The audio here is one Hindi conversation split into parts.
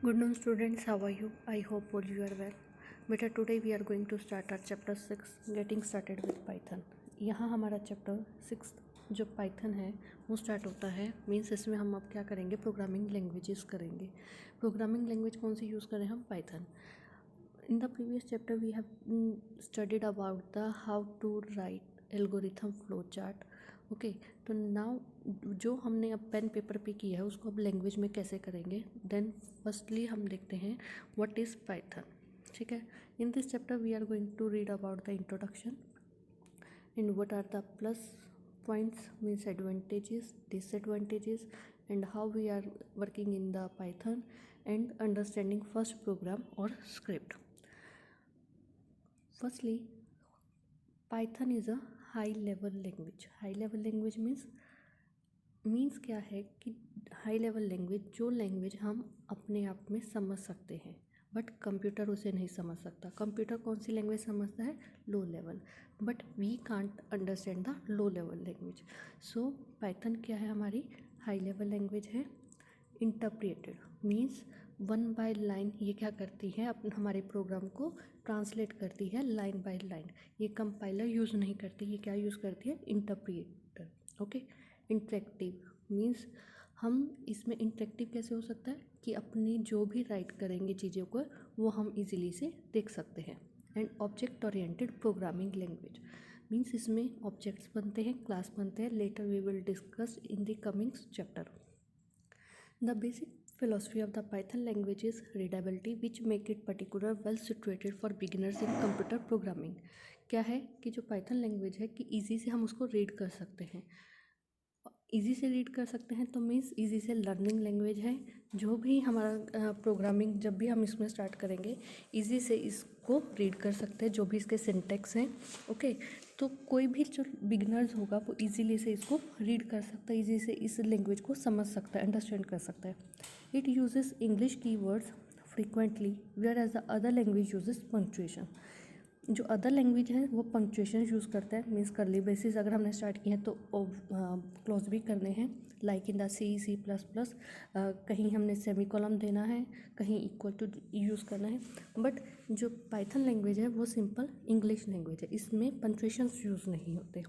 Good noon students, how are you? I hope all you are well. Beta today we are going to start our chapter 6 getting started with Python. यहाँ हमारा चैप्टर 6 जो पाइथन है वो स्टार्ट होता है। मीन्स इसमें हम अब क्या करेंगे, प्रोग्रामिंग लैंग्वेजेस करेंगे। प्रोग्रामिंग लैंग्वेज कौन सी यूज़ करें हम? Python. In the previous chapter we have studied about the how to write algorithm flowchart. Okay तो नाउ जो हमने अब पेन पेपर पे किया है उसको अब लैंग्वेज में कैसे करेंगे। देन फर्स्टली हम देखते हैं व्हाट इज़ पाइथन। ठीक है, in this chapter we are going to read about the introduction and what are the plus points, means advantages, disadvantages, and how we are working in the Python and understanding first program or script. Firstly, Python is a high level language. High level language means क्या है कि हाई लेवल लैंग्वेज, जो लैंग्वेज हम अपने आप में समझ सकते हैं बट कंप्यूटर उसे नहीं समझ सकता। कंप्यूटर कौन सी लैंग्वेज समझता है? Low level, but we can't understand the low level language. So Python क्या है? हमारी हाई लेवल लैंग्वेज है। Interpreted means one by line ये क्या करती है, अपने हमारे प्रोग्राम को ट्रांसलेट करती है लाइन बाय लाइन। ये कंपाइलर यूज़ नहीं करती, ये क्या यूज़ करती है? इंटरप्रेटर। ओके, इंटरेक्टिव मीन्स हम इसमें इंटरेक्टिव कैसे हो सकता है कि अपनी जो भी राइट करेंगे चीज़ों को वो हम इजीली से देख सकते हैं। And object oriented programming language means इसमें ऑब्जेक्ट्स बनते हैं, क्लास बनते हैं। Later we will discuss in the coming chapter. The basic philosophy of the Python language is readability, which make it particular well situated for beginners in computer programming. क्या है कि जो पाइथन लैंग्वेज है कि इजी से हम उसको रीड कर सकते हैं। इजी से रीड कर सकते हैं तो मीन्स इजी से लर्निंग लैंग्वेज है। जो भी हमारा प्रोग्रामिंग जब भी हम इसमें स्टार्ट करेंगे इजी से इसको रीड कर सकते हैं, जो भी इसके सिंटेक्स हैं। ओके, तो कोई भी जो बिगनर्स होगा वो इजीली से इसको रीड कर सकता है, इजी से इस लैंग्वेज को समझ सकता है, अंडरस्टैंड कर सकता है। It uses English keywords frequently where as the other language uses punctuation. जो अदर लैंग्वेज है वो पंक्चुएशन यूज़ करता है, मीन्स करली ब्रेसेस अगर हमने स्टार्ट किए हैं तो क्लोज भी करने हैं, like in the C plus plus. कहीं हमने सेमी कॉलम देना है, कहीं इक्वल टू यूज़ करना है। बट जो पाइथन लैंग्वेज है वो सिंपल इंग्लिश लैंग्वेज है, इसमें पंक्चुएशंस यूज़ नहीं होते।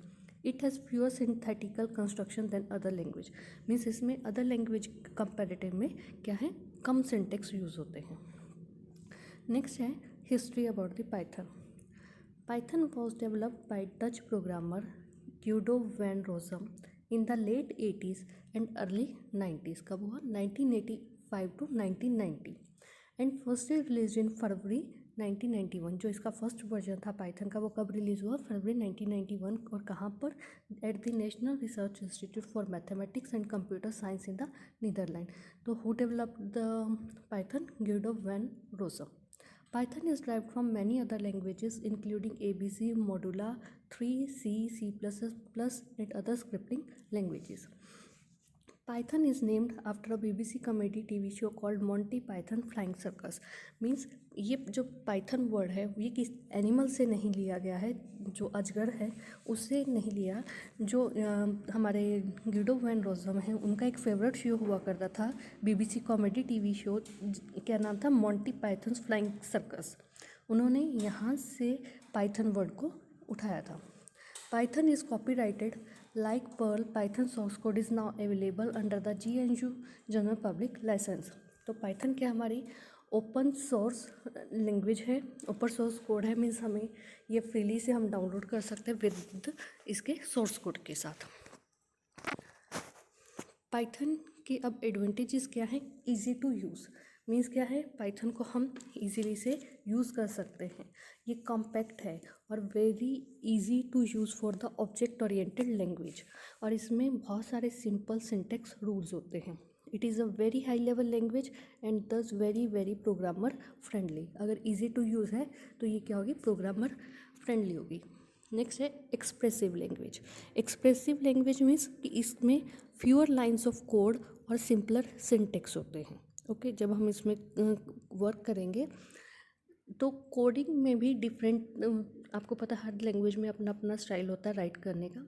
It has fewer syntactical construction than other language means इसमें अदर लैंग्वेज कंपेरेटिव में क्या है, कम सिंटेक्स यूज़ होते हैं। नेक्स्ट है history about the Python. Python was developed by Dutch programmer Guido van Rossum in the late 80s and early 90s. कब हुआ? 1985 to 1990 and firstly released in फरवरी 1991। जो इसका फर्स्ट वर्जन था पाइथन का वो कब रिलीज़ हुआ? फरवरी 1991। और कहाँ पर? At the national research institute for mathematics and computer science in the Netherland. तो who developed the Python? Guido van Rossum. Python is derived from many other languages including ABC, Modula 3, C, C++, and other scripting languages. Python is named after a BBC comedy TV show called Monty Python Flying Circus. Means ये जो पाइथन वर्ड है ये किस एनिमल से नहीं लिया गया है, जो अजगर है उससे नहीं लिया। जो हमारे गिडो वैन रोसम है उनका एक फेवरेट शो हुआ करता था BBC कॉमेडी TV शो, क्या नाम था? Monty Python flying circus. उन्होंने यहाँ से पाइथन वर्ड को उठाया था। Python is copyrighted like Perl. Python source code is now available under the GNU General Public License. तो Python क्या हमारी ओपन सोर्स लैंग्वेज है, ओपन सोर्स कोड है, मीन्स हमें ये फ्रीली से हम डाउनलोड कर सकते हैं विद इसके सोर्स कोड के साथ। पाइथन के अब एडवांटेजेस क्या हैं? इजी टू यूज़ मीन्स क्या है, पाइथन को हम इजीली से यूज़ कर सकते हैं। ये कॉम्पैक्ट है और very easy to use for the object oriented language, और इसमें बहुत सारे सिंपल सिंटेक्स रूल्स होते हैं। It is a very high level language and this very very programmer friendly. अगर इजी टू यूज़ है तो ये क्या होगी? प्रोग्रामर फ्रेंडली होगी। नेक्स्ट है expressive language. Expressive language means कि इसमें फ्यूअर लाइन्स ऑफ कोड और सिंपलर सिंटेक्स होते हैं। ओके, जब हम इसमें वर्क करेंगे तो कोडिंग में भी डिफरेंट, आपको पता है हर लैंग्वेज में अपना अपना स्टाइल होता है राइट करने का।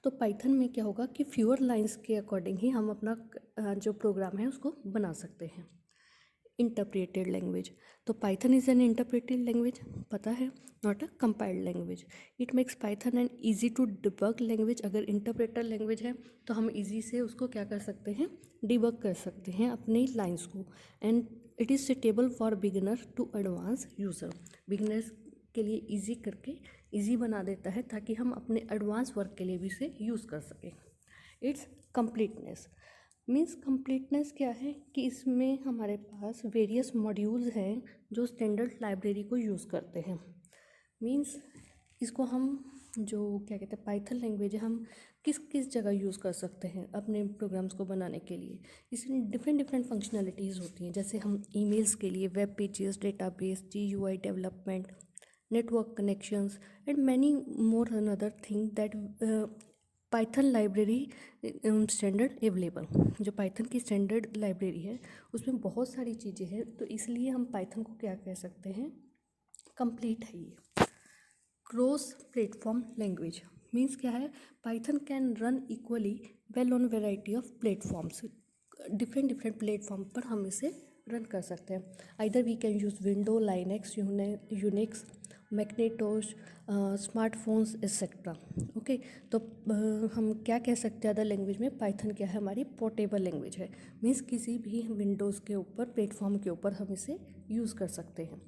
तो पाइथन में क्या होगा कि फ्यूअर लाइंस के अकॉर्डिंग ही हम अपना जो प्रोग्राम है उसको बना सकते हैं। Interpreted language. तो Python is an interpreted language, पता है, not a compiled language. It makes Python an easy to debug language. अगर इंटरप्रेटेड लैंग्वेज है तो हम ईजी से उसको क्या कर सकते हैं, डिबग कर सकते हैं अपनी लाइन्स को। And it is suitable for beginner to advance user. Beginners के लिए ईजी करके ईजी बना देता है ताकि हम अपने एडवांस वर्क के लिए भी इसे यूज़ कर सकें। इट्स कंप्लीटनेस मीन्स, कंप्लीटनेस क्या है कि इसमें हमारे पास वेरियस मॉड्यूल्स हैं जो स्टैंडर्ड लाइब्रेरी को यूज़ करते हैं। मीन्स इसको हम जो क्या कहते हैं पाइथन लैंग्वेज है, हम किस किस जगह यूज़ कर सकते हैं अपने प्रोग्राम्स को बनाने के लिए। इसमें डिफरेंट डिफरेंट फंक्शनैलिटीज़ होती हैं, जैसे हम ईमेल्स के लिए web pages, database, GUI development, network connections and many more another thing that Python library standard available. जो पाइथन की स्टैंडर्ड लाइब्रेरी है उसमें बहुत सारी चीज़ें हैं, तो इसलिए हम पाइथन को क्या कह सकते हैं, कंप्लीट है ये। क्रॉस प्लेटफॉर्म लैंग्वेज मीन्स क्या है, Python can run equally well on variety of platforms. Different different platform पर हम इसे रन कर सकते हैं। Either we can use window, Linux, Unix, magnetos, smartphones etcetera. Okay, तो हम क्या कह सकते हैं अदर लैंग्वेज में, पाइथन क्या है, हमारी पोर्टेबल लैंग्वेज है। मीन्स किसी भी विंडोज़ के ऊपर, प्लेटफॉर्म के ऊपर हम इसे यूज़ कर सकते हैं।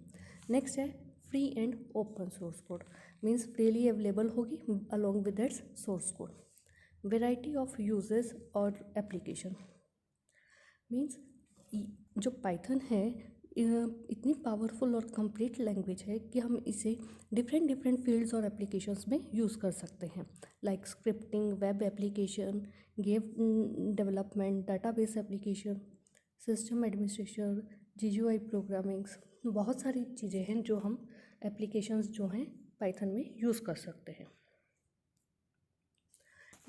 नेक्स्ट है free and open source code. Means freely available होगी along with that's source code. Variety of uses और एप्लीकेशन मीन्स जो पाइथन है इतनी पावरफुल और कंप्लीट लैंग्वेज है कि हम इसे डिफरेंट डिफरेंट फील्ड्स और एप्लीकेशंस में यूज़ कर सकते हैं, like scripting, web application, game development, database application, system administration, GUI programmings. बहुत सारी चीज़ें हैं जो हम एप्लीकेशंस जो हैं पाइथन में यूज़ कर सकते हैं।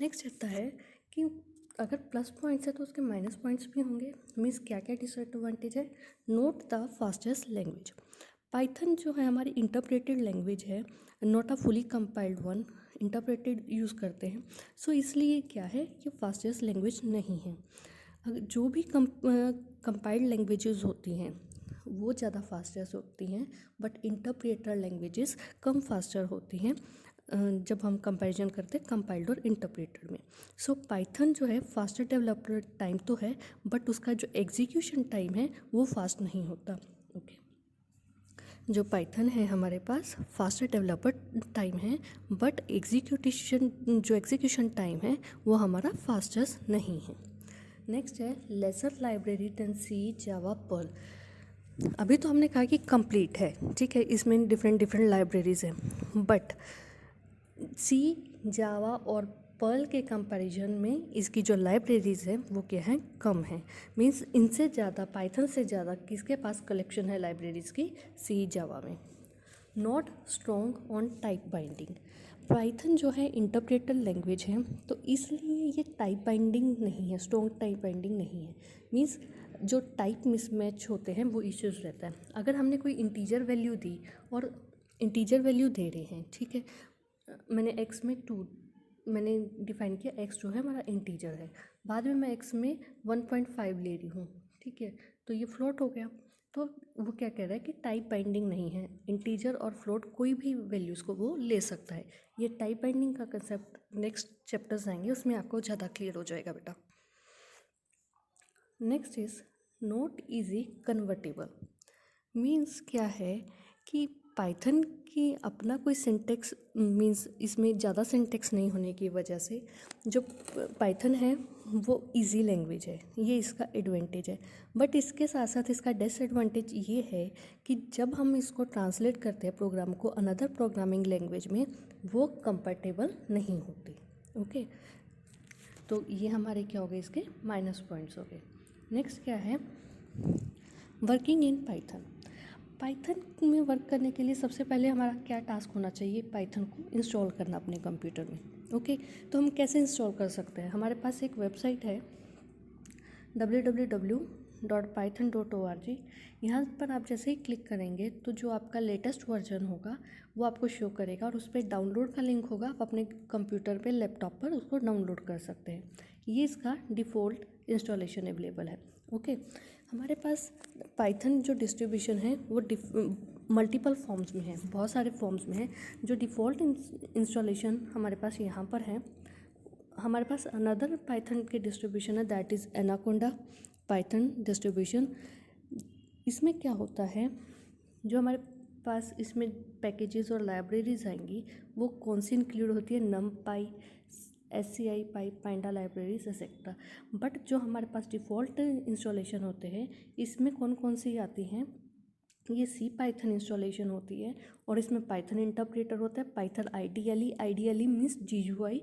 नेक्स्ट आता है कि अगर प्लस पॉइंट्स है तो उसके माइनस पॉइंट्स भी होंगे। मीन्स क्या क्या डिसएडवांटेज है। Note the fastest language. Python जो है हमारी इंटरप्रेटेड लैंग्वेज है, not a fully compiled one. Interpreted use करते हैं, सो इसलिए क्या है कि फास्टेस्ट लैंग्वेज नहीं है। जो भी कंपाइल्ड लैंग्वेजेस होती हैं वो ज़्यादा फास्टेस्ट होती हैं, but interpreter languages come faster होती हैं जब हम कंपैरिजन करते हैं कंपाइल्ड और इंटरप्रेटेड में। सो पाइथन जो है फास्टर डेवलपर टाइम तो है, बट उसका जो एग्जीक्यूशन टाइम है वो फास्ट नहीं होता। ओके, जो पाइथन है हमारे पास फास्टर डेवलपर टाइम है, बट एग्जीक्यूशन टाइम है वो हमारा फास्टेस्ट नहीं है। नेक्स्ट है लेसर लाइब्रेरी देन C, जावा, पर्ल। अभी तो हमने कहा कि कंप्लीट है, ठीक है, इसमें डिफरेंट डिफरेंट लाइब्रेरीज हैं, बट C, जावा और पर्ल के कंपैरिजन में इसकी जो लाइब्रेरीज है वो क्या है, कम है। मीन्स इनसे ज़्यादा, पाइथन से ज़्यादा किसके पास कलेक्शन है लाइब्रेरीज की, C, जावा में। Not strong on type binding. Python जो है इंटरप्रेटर लैंग्वेज है, तो इसलिए ये टाइप बाइंडिंग नहीं है, स्ट्रॉन्ग टाइप बाइंडिंग नहीं है। मीन्स जो टाइप मिसमैच होते हैं वो इश्यूज़ रहता है। अगर हमने कोई इंटीजर वैल्यू दी और इंटीजर वैल्यू दे रहे हैं, ठीक है, मैंने x में 2 मैंने डिफाइन किया, x जो है हमारा इंटीजर है, बाद में मैं x में 1.5 ले रही हूँ, ठीक है, तो ये फ्लोट हो गया। तो वो क्या कह रहा है कि टाइप बाइंडिंग नहीं है, इंटीजर और फ्लोट कोई भी वैल्यूज़ को वो ले सकता है। ये टाइप बाइंडिंग का कंसेप्ट नेक्स्ट चैप्टर्स आएंगे, उसमें आपको ज़्यादा क्लियर हो जाएगा बेटा। Next is not easy convertible. Means क्या है कि पाइथन की अपना कोई सिंटेक्स, मीन्स इसमें ज़्यादा सिंटेक्स नहीं होने की वजह से जो पाइथन है वो इजी लैंग्वेज है, ये इसका एडवांटेज है। बट इसके साथ साथ इसका डिसएडवांटेज ये है कि जब हम इसको ट्रांसलेट करते हैं प्रोग्राम को अनदर प्रोग्रामिंग लैंग्वेज में, वो कंपैटिबल नहीं होती। ओके, तो ये हमारे क्या हो गए, इसके माइनस पॉइंट्स हो गए। नेक्स्ट क्या है, वर्किंग इन पाइथन। पाइथन में वर्क करने के लिए सबसे पहले हमारा क्या टास्क होना चाहिए, पाइथन को इंस्टॉल करना अपने कंप्यूटर में। ओके, तो हम कैसे इंस्टॉल कर सकते हैं, हमारे पास एक वेबसाइट है www.python.org। यहाँ पर आप जैसे ही क्लिक करेंगे तो जो आपका लेटेस्ट वर्जन होगा वो आपको शो करेगा और उस पर डाउनलोड का लिंक होगा, आप अपने कंप्यूटर पे, लैपटॉप पर उसको डाउनलोड कर सकते हैं। ये इसका डिफ़ॉल्ट इंस्टॉलेशन अवेलेबल है। ओके। हमारे पास पाइथन जो डिस्ट्रीब्यूशन है वो मल्टीपल फॉर्म्स में है, बहुत सारे फॉर्म्स में है। जो डिफ़ॉल्ट इंस्टॉलेशन हमारे पास यहाँ पर है, हमारे पास अनदर पाइथन के डिस्ट्रीब्यूशन है, that is anaconda Python distribution. इसमें क्या होता है, जो हमारे पास इसमें पैकेजेस और लाइब्रेरीज आएंगी वो कौन सी इंक्लूड होती है, NumPy, SCI pi, Panda libraries etcetera. But जो हमारे पास डिफ़ॉल्ट इंस्टॉलेशन होते हैं इसमें कौन कौन सी आती हैं, ये सी पाइथन इंस्टॉलेशन होती है और इसमें पाइथन इंटरप्रेटर होता है, Python IDLE means GUI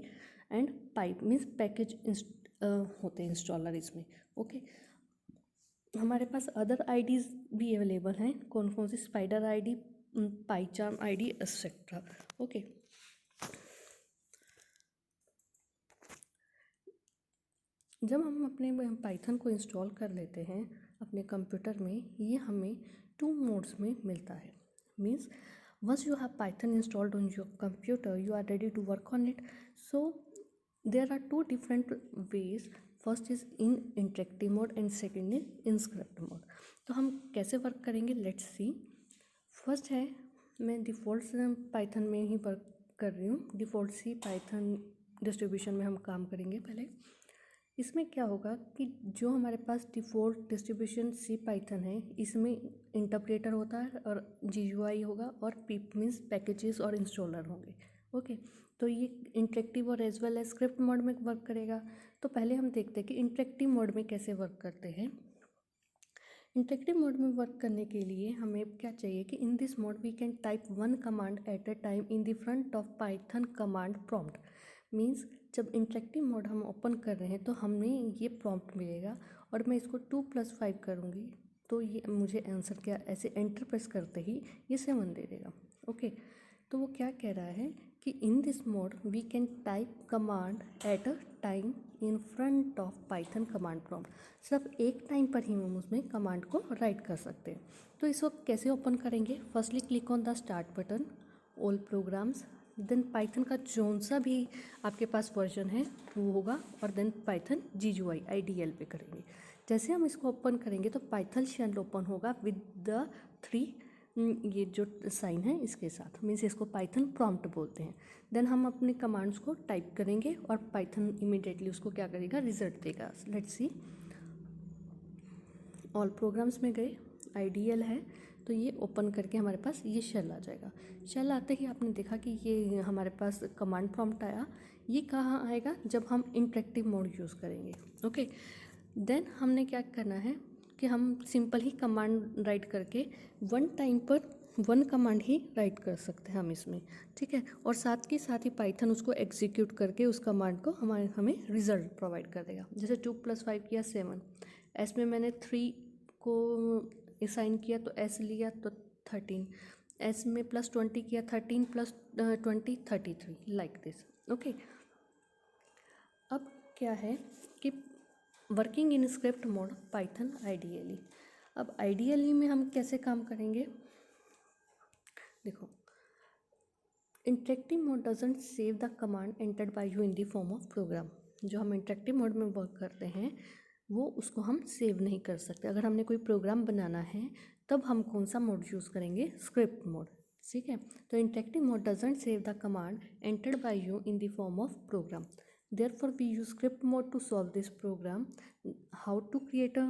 and pip means package होते हैं इंस्टॉलर इसमें। ओके। हमारे पास अदर आईडीज़ भी अवेलेबल हैं, कौन कौन सी, Spyder IDE, PyCharm IDE etcetera. Okay. जब हम अपने पाइथन को इंस्टॉल कर लेते हैं अपने कंप्यूटर में, ये हमें 2 मोड्स में मिलता है। Means once you have Python installed on your computer, you are ready to work on it. So there are 2 different ways. First is in interactive mode and second is in script mode. तो हम कैसे वर्क करेंगे, लेट्स सी। फर्स्ट है, मैं डिफ़ॉल्ट पाइथन में ही वर्क कर रही हूँ, डिफ़ॉल्ट सी पाइथन डिस्ट्रीब्यूशन में हम काम करेंगे पहले। इसमें क्या होगा कि जो हमारे पास डिफ़ॉल्ट डिस्ट्रीब्यूशन सी पाइथन है इसमें इंटरप्रेटर होता है और GUI होगा और पीप मीन्स पैकेजेस और इंस्टॉलर होंगे। ओके। तो ये इंटरेक्टिव और as well as script mode में वर्क करेगा। तो पहले हम देखते हैं कि इंटरेक्टिव मोड में कैसे वर्क करते हैं। इंटरेक्टिव मोड में वर्क करने के लिए हमें क्या चाहिए कि in this mode we can type 1 command at a time in the front of Python command prompt. Means जब इंटरेक्टिव मोड हम ओपन कर रहे हैं तो हमें ये प्रॉम्प्ट मिलेगा और मैं इसको 2+5 करूँगी तो ये मुझे आंसर क्या, ऐसे एंटर प्रेस करते ही ये 7 दे देगा। ओके। तो वो क्या कह रहा है कि in this mode we can type command at a time in front of Python command prompt. सिर्फ एक टाइम पर ही हम उसमें कमांड को राइट कर सकते हैं। तो इस वक्त कैसे ओपन करेंगे, firstly click on the start button, all programs, then Python का जौन सा भी आपके पास वर्जन है वो होगा और देन पाइथन GUI IDL पे करेंगे। जैसे हम इसको ओपन करेंगे तो पाइथन शेल ओपन होगा विद द 3 ये जो साइन है इसके साथ, मीन्स इसको पाइथन प्रॉम्प्ट बोलते हैं। देन हम अपने कमांड्स को टाइप करेंगे और पाइथन इमीडिएटली उसको क्या करेगा, रिजल्ट देगा। लेट्स सी, ऑल प्रोग्राम्स में गए, IDL है तो ये ओपन करके हमारे पास ये शेल आ जाएगा। शेल आते ही आपने देखा कि ये हमारे पास कमांड प्रॉम्प्ट आया। ये कहाँ आएगा, जब हम इंटरेक्टिव मोड यूज़ करेंगे। ओके। देन हमने क्या करना है कि हम सिंपल ही कमांड राइट करके 1 टाइम पर 1 कमांड ही राइट कर सकते हैं हम इसमें, ठीक है। और साथ ही पाइथन उसको एग्जीक्यूट करके उस कमांड को हमें रिजल्ट प्रोवाइड कर देगा। जैसे 2+5 किया 7, एस में मैंने 3 को असाइन किया तो एस लिया तो 13, एस में +20 किया 13 + 20 33, लाइक दिस। ओके। अब क्या है कि working in script mode Python IDLE. अब आइडियली में हम कैसे काम करेंगे, देखो, interactive mode doesn't save the command entered by you in the form of program. जो हम इंटरेक्टिव मोड में वर्क करते हैं वो उसको हम सेव नहीं कर सकते। अगर हमने कोई प्रोग्राम बनाना है तब हम कौन सा मोड यूज़ करेंगे, स्क्रिप्ट मोड, ठीक है। तो interactive mode doesn't save the command entered by you in the form of program, therefore we use script mode to solve this program. How to create a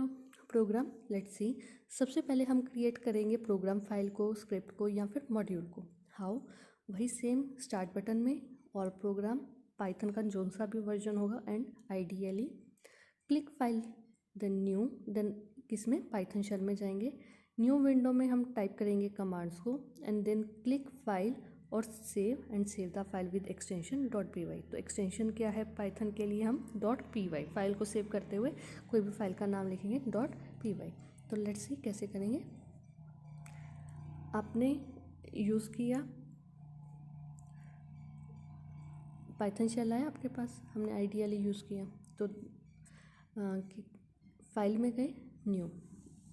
program, let's see। सबसे पहले हम क्रिएट करेंगे प्रोग्राम फाइल को, स्क्रिप्ट को या फिर मॉड्यूल को। हाउ, वही सेम स्टार्ट बटन में और प्रोग्राम पाइथन का जोन सा भी वर्जन होगा and IDLE click file, then new, then किसमें, पाइथन शेल में जाएंगे। न्यू विंडो में हम टाइप करेंगे कमांड्स को एंड देन क्लिक फाइल और save the file with extension .py। तो एक्सटेंशन क्या है पाइथन के लिए, हम .py फाइल को सेव करते हुए कोई भी फाइल का नाम लिखेंगे .py। तो लेट्स सी कैसे करेंगे। आपने यूज़ किया, पाइथन शेल आया आपके पास, हमने आइडियली यूज़ किया तो फाइल में गए, न्यू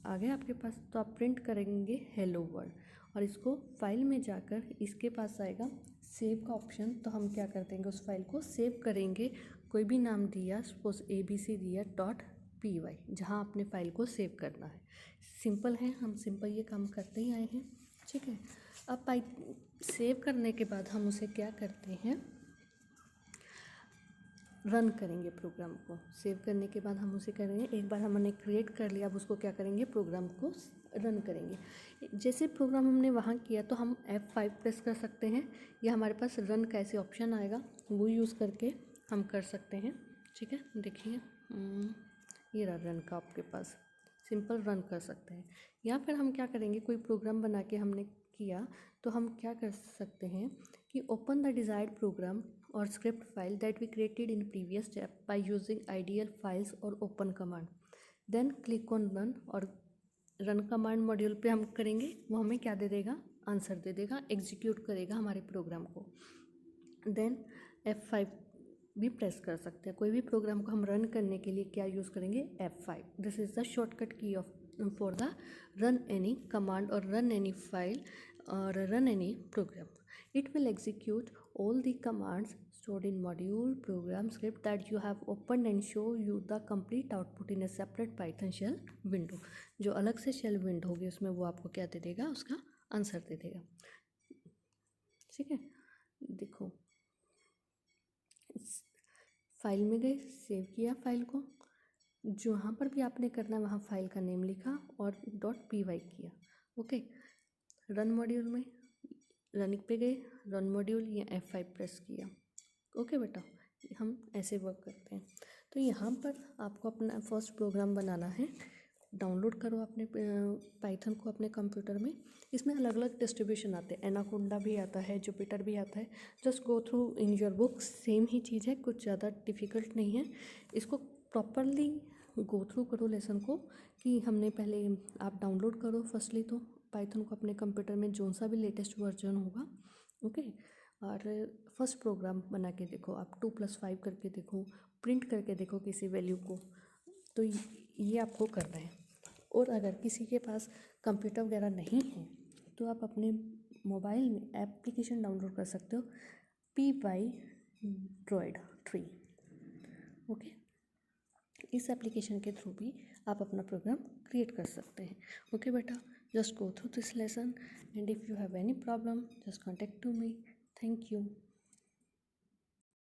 आ गया आपके पास, तो आप प्रिंट करेंगे हेलो वर्ल्ड और इसको फाइल में जाकर इसके पास आएगा सेव का ऑप्शन। तो हम क्या कर देंगे, उस फाइल को सेव करेंगे। कोई भी नाम दिया, सपोज ABC दिया .py, जहाँ अपने फाइल को सेव करना है। सिंपल है, हम सिंपल ये काम करते ही आए हैं, ठीक है। अब सेव करने के बाद हम उसे क्या करते हैं, रन करेंगे प्रोग्राम को। सेव करने के बाद हम उसे करेंगे, एक बार हमने क्रिएट कर लिया, अब उसको क्या करेंगे, प्रोग्राम को रन करेंगे। जैसे प्रोग्राम हमने वहाँ किया तो हम F5 प्रेस कर सकते हैं, या हमारे पास रन का ऐसे ऑप्शन आएगा, वो यूज़ करके हम कर सकते हैं, ठीक है। देखिए ये रहा रन का आपके पास, सिंपल रन कर सकते हैं। या फिर हम क्या करेंगे, कोई प्रोग्राम बना के हमने किया तो हम क्या कर सकते हैं कि ओपन द डिजायर्ड प्रोग्राम और script file that we created in previous step by using IDLE files और open command, then click on run. और रन कमांड मॉड्यूल पे हम करेंगे, वो हमें क्या दे देगा, आंसर दे देगा, एग्जीक्यूट करेगा हमारे प्रोग्राम को। देन F5 भी प्रेस कर सकते हैं। कोई भी प्रोग्राम को हम रन करने के लिए क्या यूज़ करेंगे, F5। This is the shortcut key of for the run any command और run any file or run any program. It will execute all the commands stored in module program script that you have opened and show you the complete output in a separate Python shell window. जो अलग से शेल विंडो होगी उसमें वो आपको क्या दे देगा, उसका आंसर दे देगा, ठीक है। देखो फाइल में गए, सेव किया फाइल को, जहाँ पर भी आपने करना है वहाँ फाइल का नेम लिखा और .py किया, ओके। रन मॉड्यूल में रनिंग पे गए, रन मॉड्यूल या F5 प्रेस किया, ओके बेटा। हम ऐसे वर्क करते हैं। तो यहाँ पर आपको अपना फर्स्ट प्रोग्राम बनाना है, डाउनलोड करो अपने पाइथन को अपने कंप्यूटर में। इसमें अलग अलग डिस्ट्रीब्यूशन आते हैं, एनाकोंडा भी आता है, जुपिटर भी आता है। Just go through in your book, same ही चीज़ है, कुछ ज़्यादा डिफ़िकल्ट नहीं है। इसको प्रॉपरली गो थ्रू करो लेसन को, कि हमने पहले आप डाउनलोड करो फर्स्टली तो पाइथन को अपने कंप्यूटर में, जो सा भी लेटेस्ट वर्जन होगा, ओके। और फर्स्ट प्रोग्राम बना के देखो आप, 2+5 करके देखो, प्रिंट करके देखो किसी वैल्यू को। तो ये आपको करना है। और अगर किसी के पास कंप्यूटर वगैरह नहीं है तो आप अपने मोबाइल में एप्लीकेशन डाउनलोड कर सकते हो, PyDroid 3, ओके। इस एप्लीकेशन के थ्रू भी आप अपना प्रोग्राम क्रिएट कर सकते हैं, ओके बेटा। Just go through this lesson, and if you have any problem, just contact to me. Thank you.